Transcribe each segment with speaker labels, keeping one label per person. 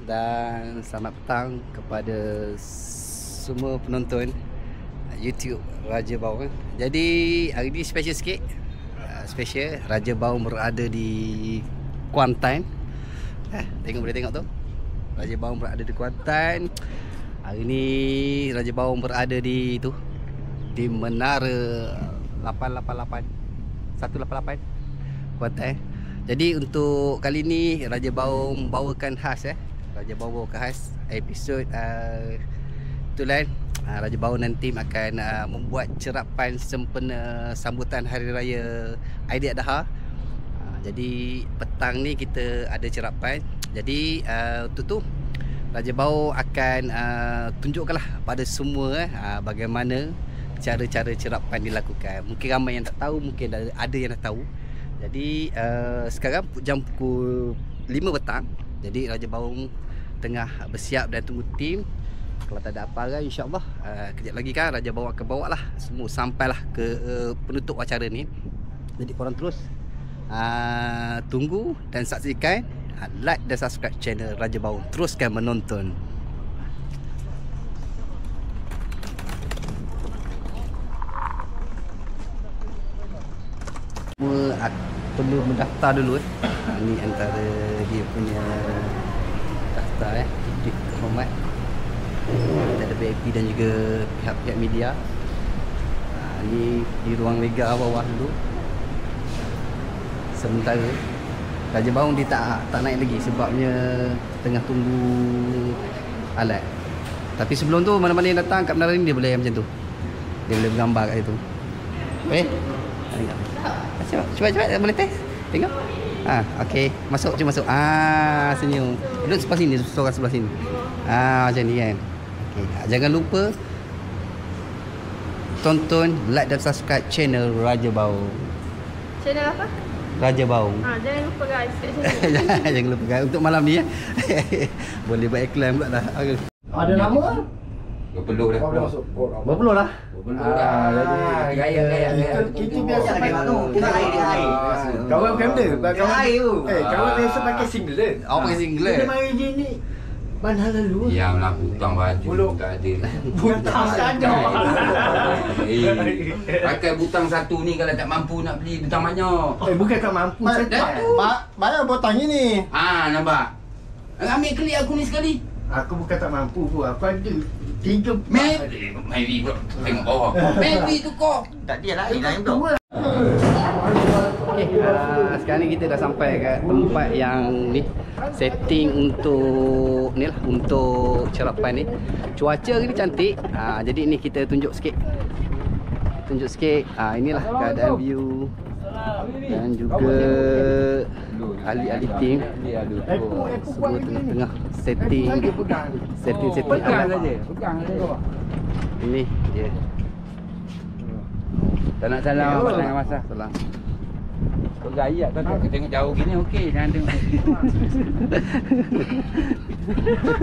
Speaker 1: Dan selamat petang kepada semua penonton YouTube Raja Baung. Jadi hari ni special sikit. Special, Raja Baung berada di Kuantan. Boleh tengok tu. Raja Baung berada di Kuantan. Hari ni Raja Baung berada di tu, di Menara 188 Kuantan. Jadi untuk kali ni Raja Baung bawakan khas Raja Baung bawakan khas episod itulah Raja Baung dan tim akan membuat cerapan sempena sambutan Hari Raya Aidiladha. Jadi petang ni kita ada cerapan. Jadi untuk tu Raja Baung akan tunjukkanlah pada semua bagaimana cara-cara cerapan dilakukan. Mungkin ramai yang tak tahu, mungkin ada yang dah tahu. Jadi sekarang jam pukul 5 petang. Jadi Raja Baung tengah bersiap dan tunggu tim. Kalau tak ada apa-apa, insyaAllah kejap lagi kan Raja Baung akan bawa lah semua sampailah ke penutup acara ni. Jadi korang terus tunggu dan saksikan, like dan subscribe channel Raja Baung. Teruskan menonton. Perlu mendaftar dulu Ini antara dia punya daftar titik hormat. Kita ada VIP dan juga pihak-pihak media. Ni di ruang lega bawah dulu. Sementara Raja Baung dia tak naik lagi sebabnya tengah tunggu alat. Tapi sebelum tu mana-mana yang datang kat menara ni dia boleh macam tu. Dia boleh bergambar kat situ. Cuba boleh test. Tengok. Okey, masuk, cuba masuk. Senyum. Duduk sebelah sini, seorang sebelah sini. Macam ni kan. Okey, jangan lupa tonton, like dan subscribe channel Raja Baung.
Speaker 2: Channel apa?
Speaker 1: Raja Baung.
Speaker 2: Jangan lupa guys kat sini.
Speaker 1: Jangan lupa guys untuk malam ni Boleh buat iklan pula dah.
Speaker 3: Ada nama?
Speaker 4: Berpeluh dah.
Speaker 1: Berpeluh lah.
Speaker 3: Kita biasa tengok tu. Kawan kamera, kawan biasa pakai singlet.
Speaker 1: Awak pakai singlet.
Speaker 3: Kita mari je ni. Mana lalu?
Speaker 4: Ya lah, butang baju tak ada.
Speaker 3: Butang saja.
Speaker 4: Pakai butang satu ni kalau tak mampu nak beli butang banyak.
Speaker 3: Bukan tak mampu. Bayar botang ni.
Speaker 4: Nampak. Ambil klik aku ni sekali.
Speaker 3: Aku bukan tak mampu pun. Aku ada 3
Speaker 4: Maybe tengok bawah. Maybe tu kau.
Speaker 3: tak dia lain tu.
Speaker 1: Sekarang ni kita dah sampai kat tempat yang ni setting untuk ni lah, untuk cerapan ni. Cuaca hari ni cantik. Jadi ni kita tunjuk sikit. Inilah keadaan view dan juga ahli-ahli tim semua tengah-tengah setting alat. Ini dia.
Speaker 4: Tak nak salam dengan masa.
Speaker 1: Salam.
Speaker 4: Kau gaya kau tengok jauh gini okey, jangan tengok.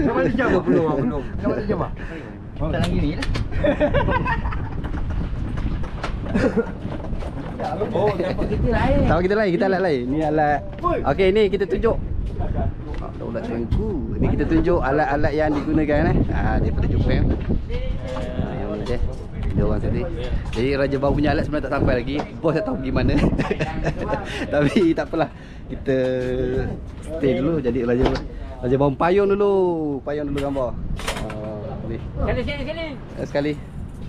Speaker 3: Kau mana jam? Belum. Kau mana jam?
Speaker 1: Tak lagi ni lah. Tahu kita lain, kita alat lain. Ni alat. Okey, ni kita tunjuk. Daulat tengku. Ni kita tunjuk alat-alat yang digunakan daripada Jepun. Yang mana dia? Dia orang tadi. Jadi Raja Baung punya alat sebenarnya tak sampai lagi. Bos tak tahu pergi mana. Tapi tak apalah. Kita stay dulu. Jadi Raja Baung payung dulu gambar. Ni. Sini. Sekali.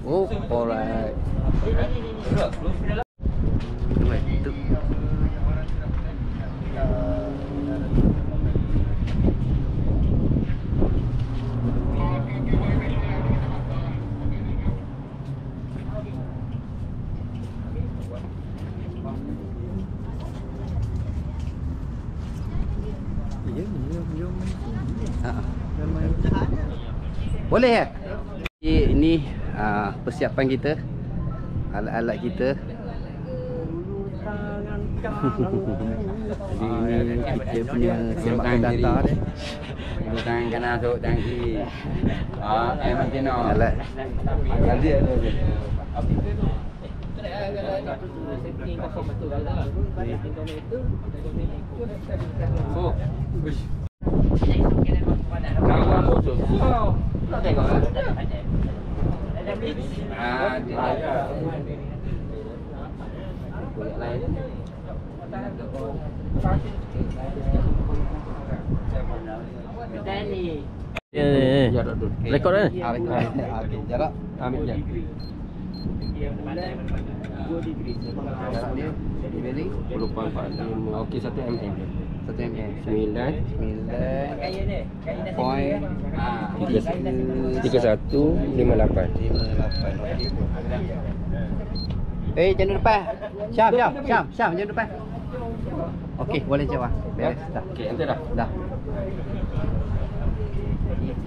Speaker 1: Oh, alright. Boleh ya? Ini persiapan kita, alat-alat kita. Jadi ini kita punya sembahkan data dia.
Speaker 4: Tangan kanan masuk tangan kiri. Macam mana?
Speaker 1: Alat. Ada.
Speaker 4: Oh. Tak tengok lah. Yang lain. Jarak dulu.
Speaker 5: Rekod kan?
Speaker 1: Okey, jarak.
Speaker 4: Ambil jam.
Speaker 1: Jarak dia bearing
Speaker 4: 10.45. Okey, 1 mm.
Speaker 1: 1 mm.
Speaker 4: 9.3158.
Speaker 1: Jangan depan. Syam, jangan depan. Okey, boleh jawab. Beres dah.
Speaker 4: Okey, ente dah.
Speaker 1: Dah.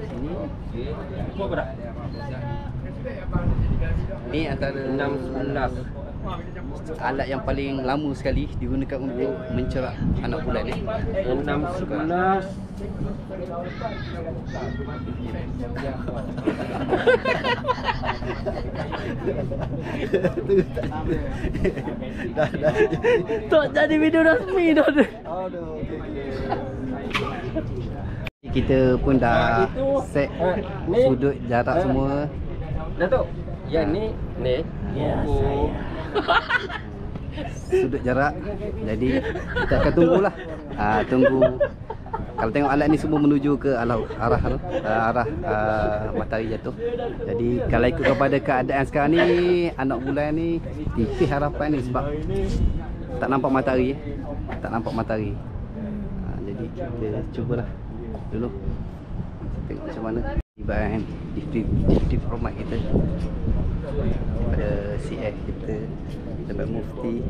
Speaker 4: Sini. Okey. Berapa dah?
Speaker 1: Ni antara
Speaker 4: 6.11.
Speaker 1: alat yang paling lama sekali digunakan untuk mencerak anak bulan ni.
Speaker 4: 6.11.
Speaker 1: Dah.
Speaker 5: Tak jadi video rasmi dah.
Speaker 1: Aduh, kita pun dah set sudut jarak semua.
Speaker 4: Datuk, yang ni.
Speaker 5: Ya,
Speaker 4: Oh.
Speaker 1: Sudut jarak. Jadi kita akan tunggulah. Tunggu. Kalau tengok alat ni semua menuju ke arah matahari jatuh. Jadi kalau ikut kepada keadaan sekarang ni, anak bulan ni tipis harapan ni sebab tak nampak matahari. Jadi kita cubalah dulu tengok macam mana tibakan district hormat kita daripada CF kita, Dapat Mufti.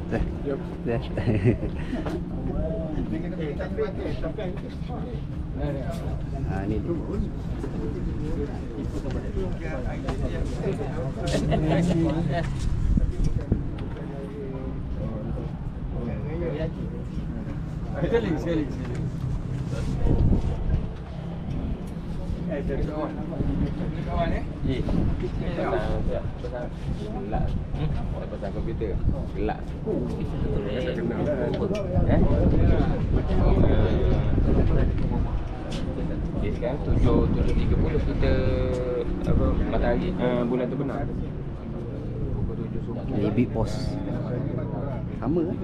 Speaker 1: Dah. Ni dia.
Speaker 3: Sekali. Kawan
Speaker 4: Gelap. Pasal komputer. Gelap. Okey, sekarang 7.30 kita matahari bulan tu benar.
Speaker 1: Ni big boss. Sama kan?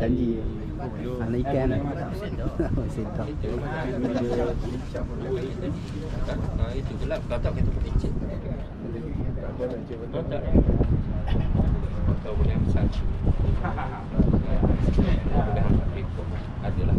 Speaker 1: Janji. Anak ikan. Sedap.
Speaker 4: Itu gelap. Tak kita pergi cek. Tak. Kau boleh besar. Adalah.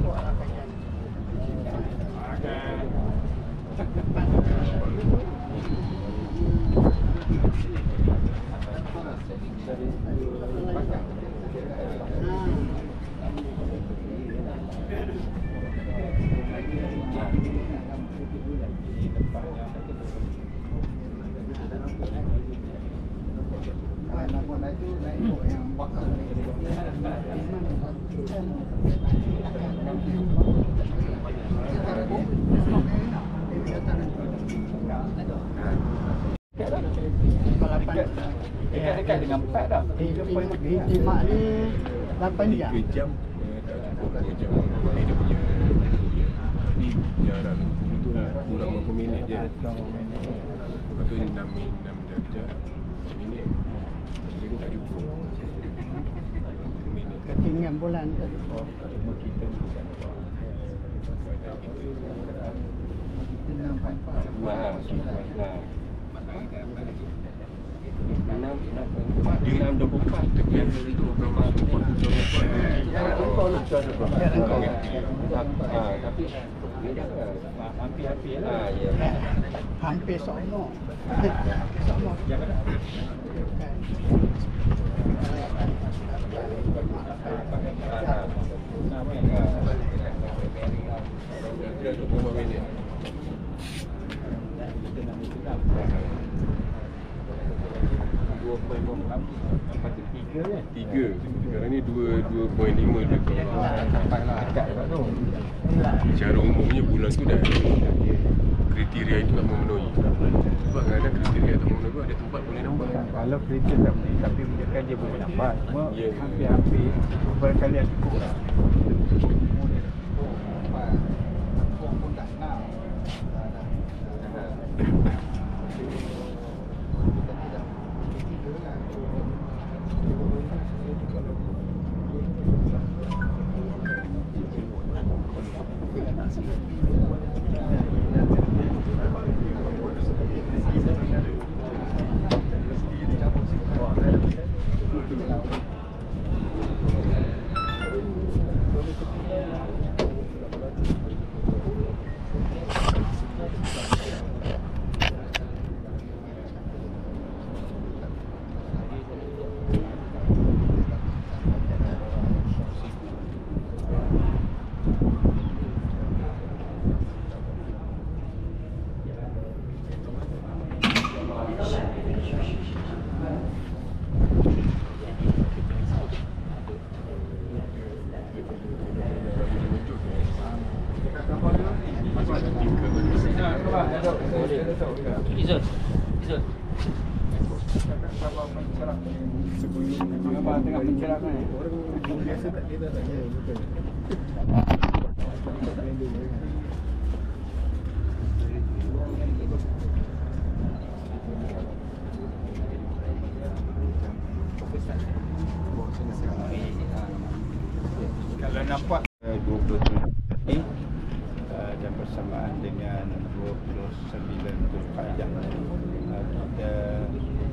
Speaker 4: Dekat dengan 4 dah.
Speaker 3: Mak ni 8 jam.
Speaker 6: 3 jam. Tak cukup 2 jam. Dia punya ni jarak tu kurang berapa minit je. Lepas tu 6 jam. Minit. Jadi tak cukup. Minit.
Speaker 3: Ketinggian bulan tu.
Speaker 6: Cuma kita bukan
Speaker 3: hampir sama. Tiga. Sekarang ni 2.5 lebih. Secara umumnya bulan tu dah kriteria itu tak memenuhi. Sebab kadang kriteria tak memenuhi pun ada tempat boleh nampak. Kalau kereta tak boleh, tapi menunjukkan dia boleh nampak. Cuma hampir-hampir beberapa kali yang cukup lah.
Speaker 5: Izul. Izul.
Speaker 6: Abang tengah pencerap ni. Orang biasa tak kira tak kira. Betul. Kalau nampak 20 ni dan bersamaan dengan 29 Zulhijjah kita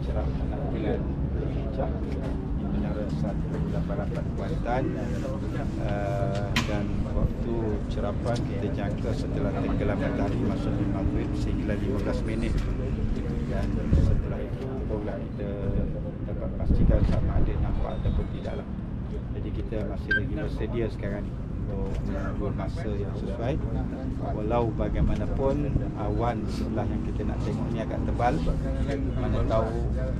Speaker 6: cerap anak bulan Hijjah di Menara 188 Kuantan dan waktu cerapan kita jangka setelah tenggelam matahari masuk maghrib sehingga 15 minit dan setelah itu barulah kita dapat pastikan sama ada nampak ataupun tidak lah. Jadi kita masih lagi bersedia sekarang ni untuk menunggu masa yang sesuai. Walau bagaimanapun awan sebelah yang kita nak tengok ni agak tebal, mana tahu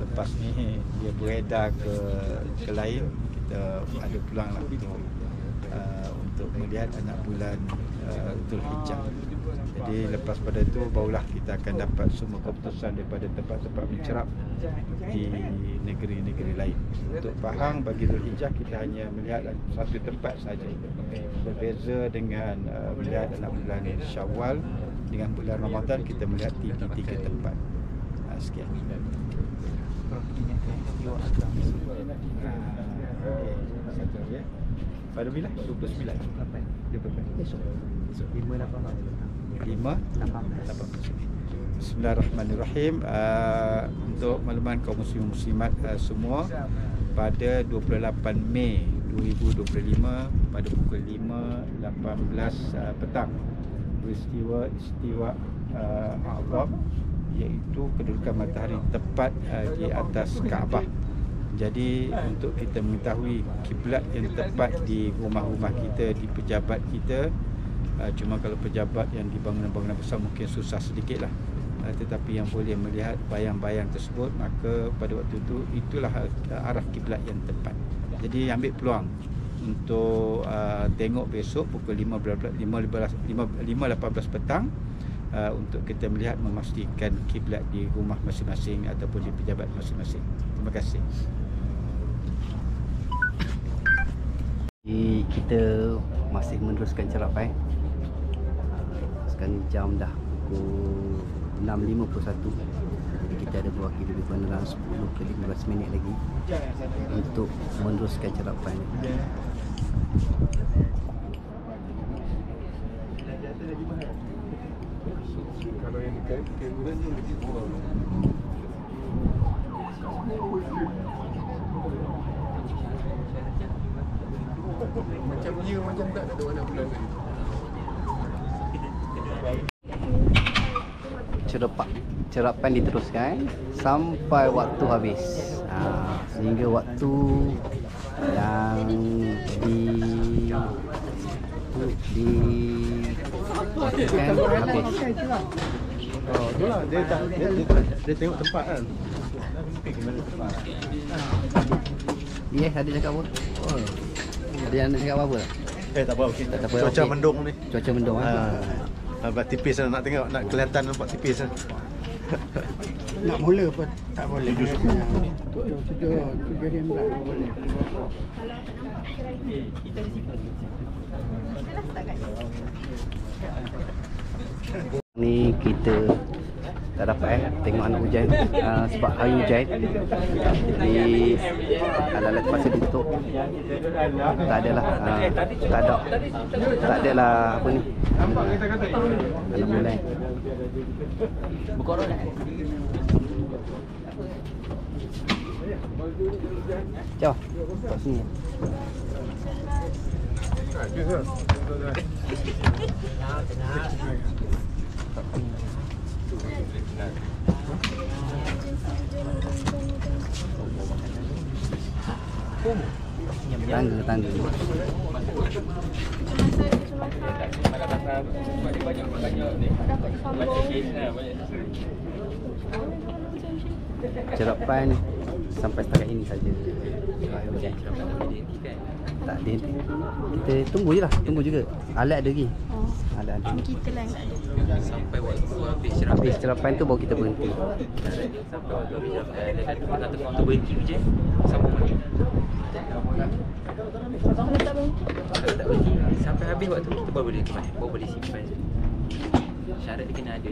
Speaker 6: lepas ni dia beredar ke lain, kita ada peluang lah untuk melihat anak bulan Zulhijjah. Jadi lepas pada itu barulah kita akan dapat semua keputusan daripada tempat-tempat mencerap di negeri-negeri lain. Untuk Pahang bagi Zulhijjah kita hanya melihat satu tempat saja. Berbeza dengan melihat anak bulan Syawal, dengan bulan Ramadan kita melihat di tiga tempat. Sekian. Satu ya. Pada bila? 29. Besok. 5 Bismillahirrahmanirrahim. Untuk makluman kaum muslim muslimat semua, pada 28 Mei 2025 pada pukul 5.18 petang peristiwa istiwa A'zam, iaitu kedudukan matahari tepat di atas Kaabah. Jadi untuk kita mengetahui kiblat yang tepat di rumah-rumah kita, di pejabat kita, cuma kalau pejabat yang di bangunan-bangunan besar mungkin susah sedikit lah, tetapi yang boleh melihat bayang-bayang tersebut, maka pada waktu itu itulah arah kiblat yang tepat. Jadi ambil peluang untuk tengok besok pukul 5.18 petang untuk kita melihat, memastikan kiblat di rumah masing-masing ataupun di pejabat masing-masing. Terima kasih.
Speaker 1: Kita masih meneruskan cerapan. Sekarang jam dah pukul 6.51. Jadi kita ada berwakil lebih kurang dalam 10 ke 15 minit lagi untuk meneruskan cerapan.
Speaker 3: Kalau yang dekat kamera tu lebih kurang. Macam dia macam tak ada warna bulan tadi.
Speaker 1: Cerapan diteruskan sampai waktu habis, sehingga waktu yang kan habis.
Speaker 6: Oh, itulah dia tengok tempat kan.
Speaker 1: Yes, ada cakap apa? Oh. Ada yang nak cakap apa?
Speaker 6: Tak apa, okey.
Speaker 1: Tak apa,
Speaker 6: Cuaca
Speaker 1: okey.
Speaker 6: mendung ni.
Speaker 1: Cuaca mendung
Speaker 6: Nampak tipis lah, nak tengok, nak kelihatan nampak tipis lah.
Speaker 7: Nak mula pun tak boleh. 7 jam tak boleh.
Speaker 1: Ni kita tak dapat tengok anak hujan sebab hari hujan. Jadi alat terpaksa ditutup. Tak adalah tak adalah apa ni, anak bulan.
Speaker 5: Berkorang dah.
Speaker 1: Jom kat sini. Tangga. Cerapan sampai setakat ini saja. Tak ada. Kita tunggu je lah, tunggu juga. Alat ada lagi.
Speaker 2: Oh.
Speaker 1: Ada.
Speaker 2: Kita lah yang tak ada.
Speaker 5: Sampai waktu habis cerah.
Speaker 1: Habis cerapan tu baru kita berhenti.
Speaker 5: Sampai waktu habis cerah. Dia kata tengah-tengah tu berhenti je. Sambung balik.
Speaker 2: Kalau tak berhenti.
Speaker 5: Kalau tak berhenti, sampai habis waktu kita baru boleh kemas. Baru boleh simpan. Syarat dia kena ada.